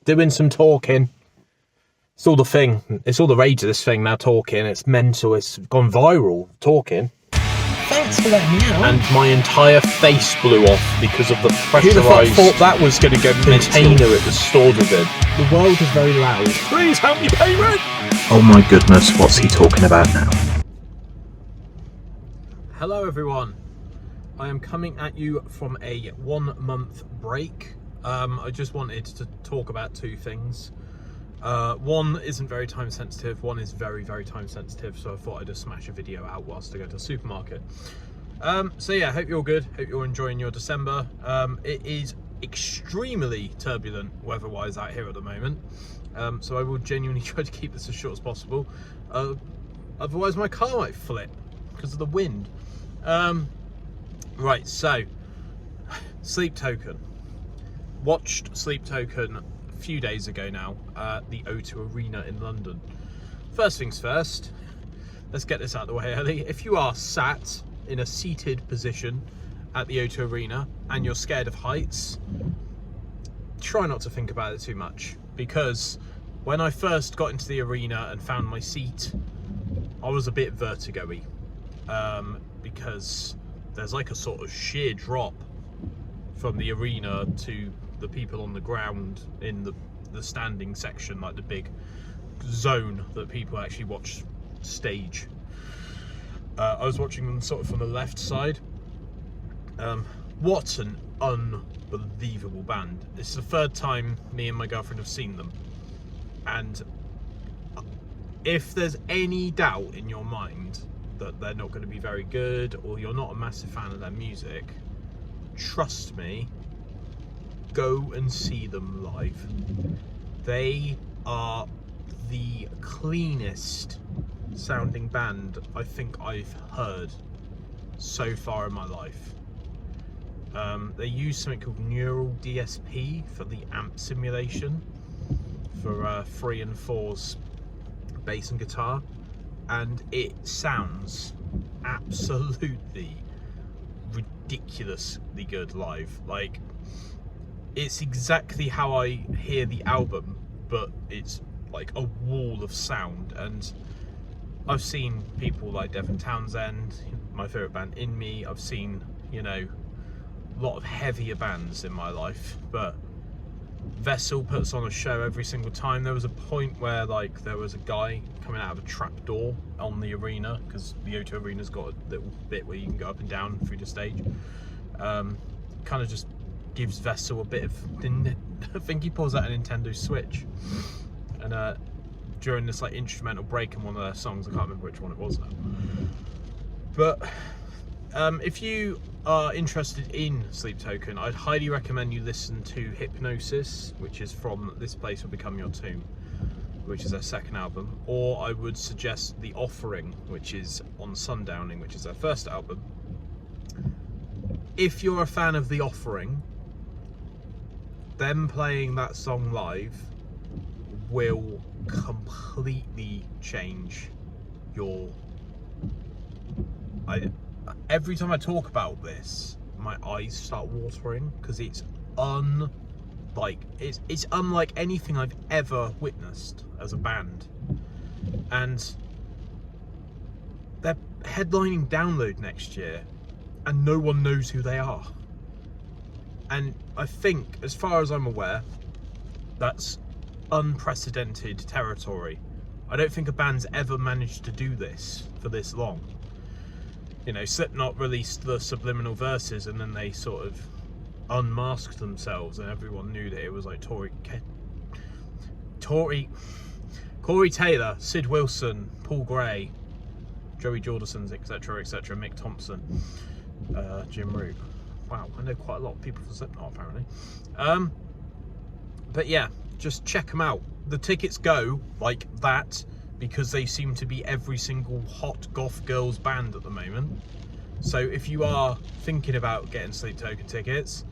doing some talking. It's all the thing. It's all the rage of this thing now, talking. It's mental. It's gone viral, talking. Thanks for letting me out. And my entire face blew off because of the Who the fuck pressurised thought that was going to go container it was stored within. The world is very loud. Please help me pay rent! Oh my goodness, what's he talking about now? Hello everyone. I am coming at you from a 1 month break. I just wanted to talk about two things. One isn't very time sensitive, one is very, very time sensitive, so I thought I'd just smash a video out whilst I go to the supermarket. So yeah, hope you're all good, hope you're enjoying your December. It is extremely turbulent weather-wise out here at the moment, so I will genuinely try to keep this as short as possible. Otherwise my car might flip because of the wind. Right, so, Sleep Token. Watched Sleep Token a few days ago now at the O2 Arena in London. First things first, let's get this out of the way early. If you are sat in a seated position at the O2 Arena and you're scared of heights, try not to think about it too much, because when I first got into the arena and found my seat, I was a bit vertigo-y, because there's like a sort of sheer drop from the arena to the people on the ground in the standing section, like the big zone that people actually watch stage. I was watching them sort of from the left side. What an unbelievable band. This is the third time me and my girlfriend have seen them, and if there's any doubt in your mind that they're not going to be very good, or you're not a massive fan of their music, trust me, go and see them live. They are the cleanest sounding band I think I've heard so far in my life. They use something called Neural DSP for the amp simulation for 3 and 4's bass and guitar, and it sounds absolutely ridiculously good live. Like, it's exactly how I hear the album, but it's like a wall of sound. And I've seen people like Devin Townsend, my favourite band, In Me. I've seen, you know, a lot of heavier bands in my life, but Vessel puts on a show every single time. There was a point where like there was a guy coming out of a trap door on the arena, because the O2 Arena's got a little bit where you can go up and down through the stage. Kind of just gives Vessel a bit of, I think he pulls out a Nintendo Switch, and during this like instrumental break in one of their songs, I can't remember which one it was now, but if you are interested in Sleep Token, I'd highly recommend you listen to Hypnosis, which is from This Place Will Become Your Tomb, which is their second album, or I would suggest The Offering, which is on Sundowning, which is their first album. If you're a fan of The Offering, them playing that song live will completely change your... Every time I talk about this, my eyes start watering, because it's unlike anything I've ever witnessed as a band. And they're headlining Download next year, and no one knows who they are. And I think, as far as I'm aware, that's unprecedented territory. I don't think a band's ever managed to do this for this long. You know, Slipknot released the Subliminal Verses, and then they sort of unmasked themselves, and everyone knew that it was like Corey Taylor, Sid Wilson, Paul Gray, Joey Jordison's, etc., etc., Mick Thompson, Jim Root. Wow, I know quite a lot of people from Slipknot apparently. But yeah, just check them out. The tickets go like that because they seem to be every single hot goth girls band at the moment. So if you are thinking about getting Sleep Token tickets,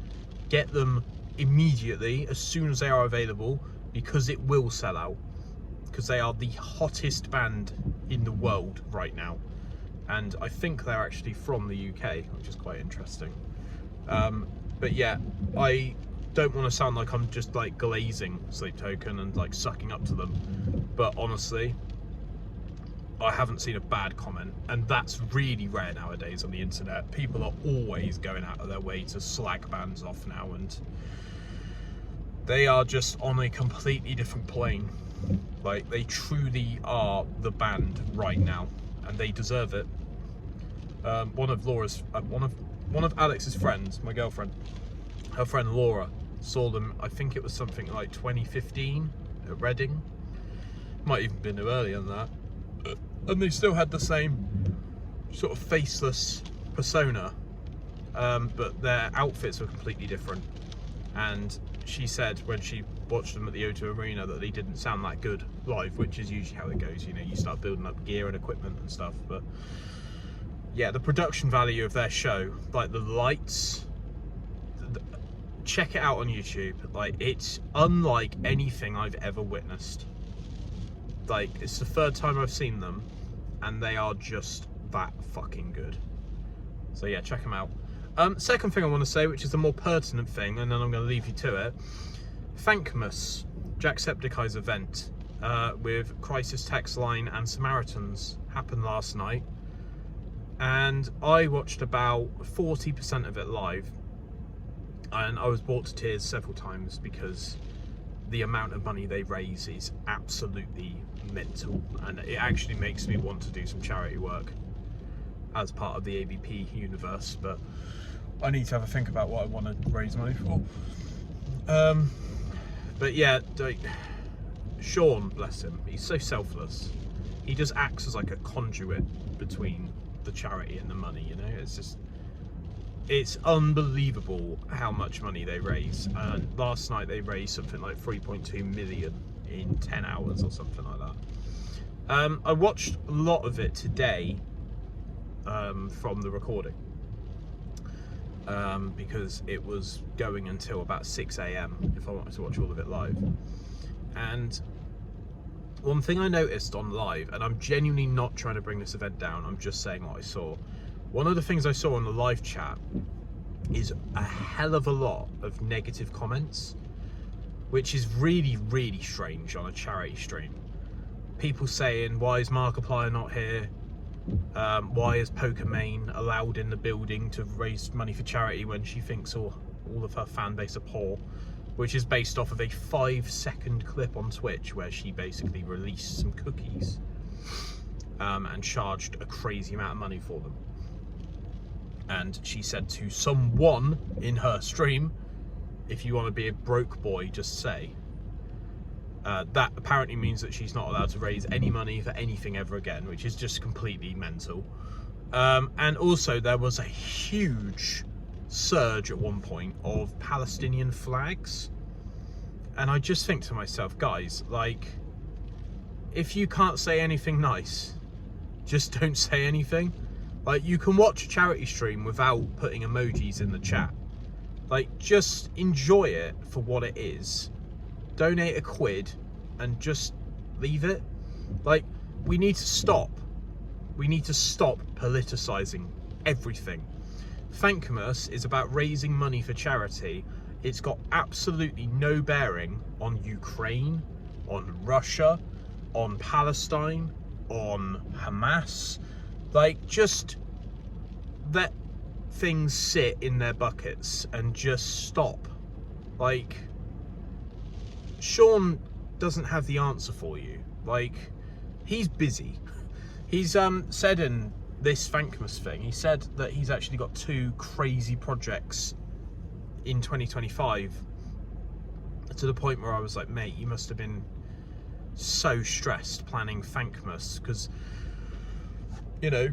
get them immediately as soon as they are available, because it will sell out, because they are the hottest band in the world right now, and I think they're actually from the UK, which is quite interesting. But yeah, I don't want to sound like I'm just like glazing Sleep Token and like sucking up to them, but honestly, I haven't seen a bad comment, and that's really rare nowadays on the internet. People are always going out of their way to slag bands off now, and they are just on a completely different plane. Like, they truly are the band right now, and they deserve it. One of Alex's friends, my girlfriend, her friend Laura, saw them, I think it was something like 2015 at Reading. Might even been earlier than that. And they still had the same sort of faceless persona, but their outfits were completely different. And she said when she watched them at the O2 Arena that they didn't sound that good live, which is usually how it goes. You know, you start building up gear and equipment and stuff. But yeah, the production value of their show, like the lights, check it out on YouTube. Like, it's unlike anything I've ever witnessed. Like, it's the third time I've seen them, and they are just that fucking good. So yeah, check them out. Second thing I want to say, which is the more pertinent thing, and then I'm going to leave you to it. Thankmas, Jacksepticeye's event with Crisis Text Line and Samaritans happened last night, and I watched about 40% of it live, and I was brought to tears several times because the amount of money they raise is absolutely mental, and it actually makes me want to do some charity work as part of the ABP universe, but I need to have a think about what I want to raise money for. But yeah, like, Sean, bless him, he's so selfless. He just acts as like a conduit between the charity and the money, you know. It's just, it's unbelievable how much money they raise. And last night they raised something like 3.2 million in 10 hours or something like that. I watched a lot of it today from the recording because it was going until about 6 AM if I wanted to watch all of it live. And one thing I noticed on live, and I'm genuinely not trying to bring this event down, I'm just saying what I saw. One of the things I saw on the live chat is a hell of a lot of negative comments, which is really, really strange on a charity stream. People saying, why is Markiplier not here? Why is Pokimane allowed in the building to raise money for charity when she thinks all of her fan base are poor? Which is based off of a 5-second clip on Twitch where she basically released some cookies and charged a crazy amount of money for them. And she said to someone in her stream, if you want to be a broke boy, just say. That apparently means that she's not allowed to raise any money for anything ever again, which is just completely mental. And also there was a huge surge at one point of Palestinian flags. And I just think to myself, guys, like, if you can't say anything nice, just don't say anything. Like, you can watch a charity stream without putting emojis in the chat. Like, just enjoy it for what it is. Donate £1 and just leave it. Like, we need to stop. We need to stop politicizing everything. Thankmas is about raising money for charity. It's got absolutely no bearing on Ukraine, on Russia, on Palestine, on Hamas. Like, just let things sit in their buckets and just stop. Like, Sean doesn't have the answer for you. Like, he's busy. He's said in this Thankmas thing, he said that he's actually got 2 crazy projects in 2025, to the point where I was like, mate, you must have been so stressed planning Thankmas, because, you know,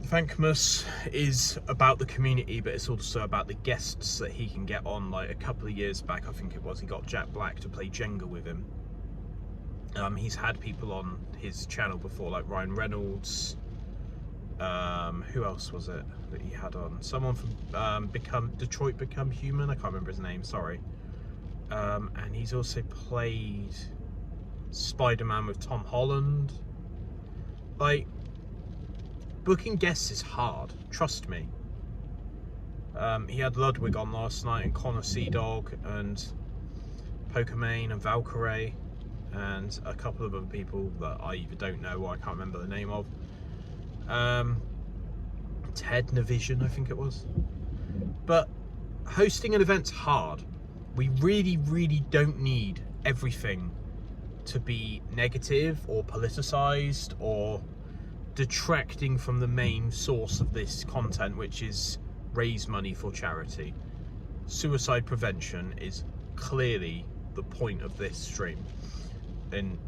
Thankmas is about the community, but it's also about the guests that he can get on. Like, a couple of years back, I think it was, he got Jack Black to play Jenga with him. He's had people on his channel before, like Ryan Reynolds. Who else was it that he had on? Someone from Detroit Become Human. I can't remember his name, sorry. And he's also played Spider-Man with Tom Holland. Like, booking guests is hard, trust me. He had Ludwig on last night, and Connor Seadog, and Pokemane, and Valkyrie, and a couple of other people that I either don't know or I can't remember the name of. Ted Navision, I think it was. But hosting an event's hard. We really, really don't need everything to be negative or politicized or detracting from the main source of this content, which is raise money for charity. Suicide prevention is clearly the point of this stream, and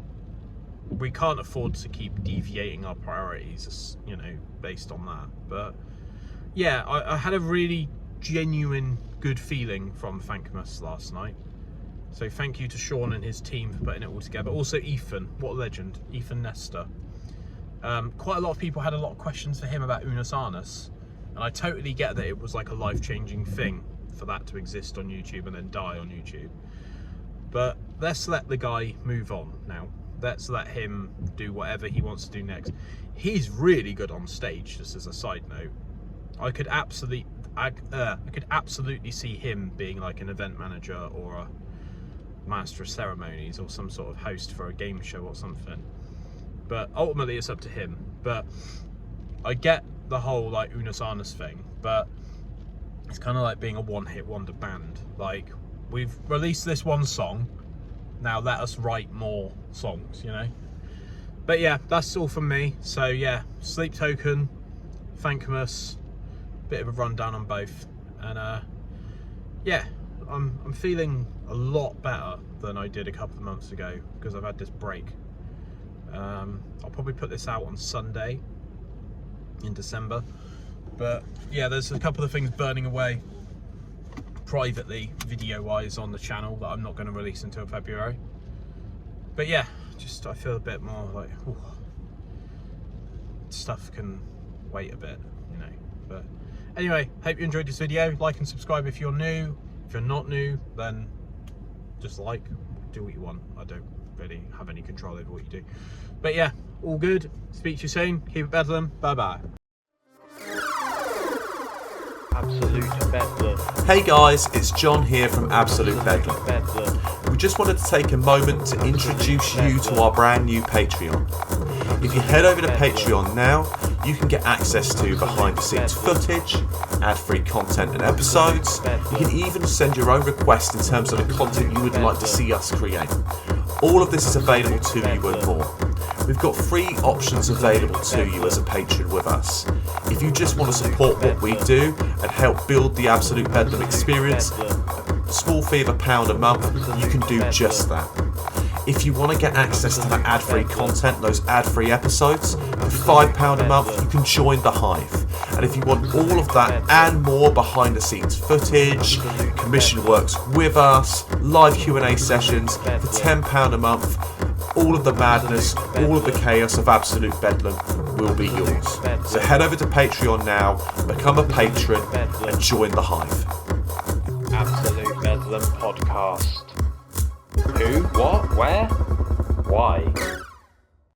we can't afford to keep deviating our priorities, you know, based on that. But yeah, I had a really genuine good feeling from Thankmas last night. So thank you to Sean and his team for putting it all together. Also Ethan, what a legend, Ethan Nestor. Quite a lot of people had a lot of questions for him about Unus Annus, and I totally get that it was like a life-changing thing for that to exist on YouTube and then die on YouTube. But let's let the guy move on now. Let's let him do whatever he wants to do next. He's really good on stage, just as a side note. I could absolutely see him being like an event manager or a master of ceremonies or some sort of host for a game show or something. But ultimately it's up to him. But I get the whole like Unus Annus thing, but it's kind of like being a one-hit wonder band. Like, we've released this one song, now let us write more songs, you know. But yeah, that's all from me. So yeah, Sleep Token, Thankmas, bit of a rundown on both, and yeah, I'm feeling a lot better than I did a couple of months ago because I've had this break. I'll probably put this out on Sunday in December, but yeah, there's a couple of things burning away privately, video wise, on the channel that I'm not going to release until February. But yeah, just I feel a bit more like, ooh, stuff can wait a bit, you know. But anyway, hope you enjoyed this video. Like and subscribe if you're new. If you're not new, then just like, do what you want. I don't really have any control over what you do. But yeah, all good. Speak to you soon. Keep it bedlam. Bye bye. Absolute Bedlam. Hey guys, it's John here from Absolute Bedlam. We just wanted to take a moment to introduce you to our brand new Patreon. If you head over to Patreon now, you can get access to behind the scenes footage, ad-free content and episodes. You can even send your own requests in terms of the content you would like to see us create. All of this is available to you and more. We've got free options available to you as a patron with us. If you just want to support what we do and help build the Absolute Bedlam experience, a small fee of £1 a month, you can do just that. If you want to get access to that ad-free content, those ad-free episodes, for £5 a month, you can join the Hive. And if you want all of that and more behind the scenes footage, commission works with us, live Q&A sessions, for £10 a month, all of the madness, all of the chaos of Absolute Bedlam will be yours. So head over to Patreon now, become a patron, and join the Hive. Absolute Bedlam podcast. Who? What? Where? Why?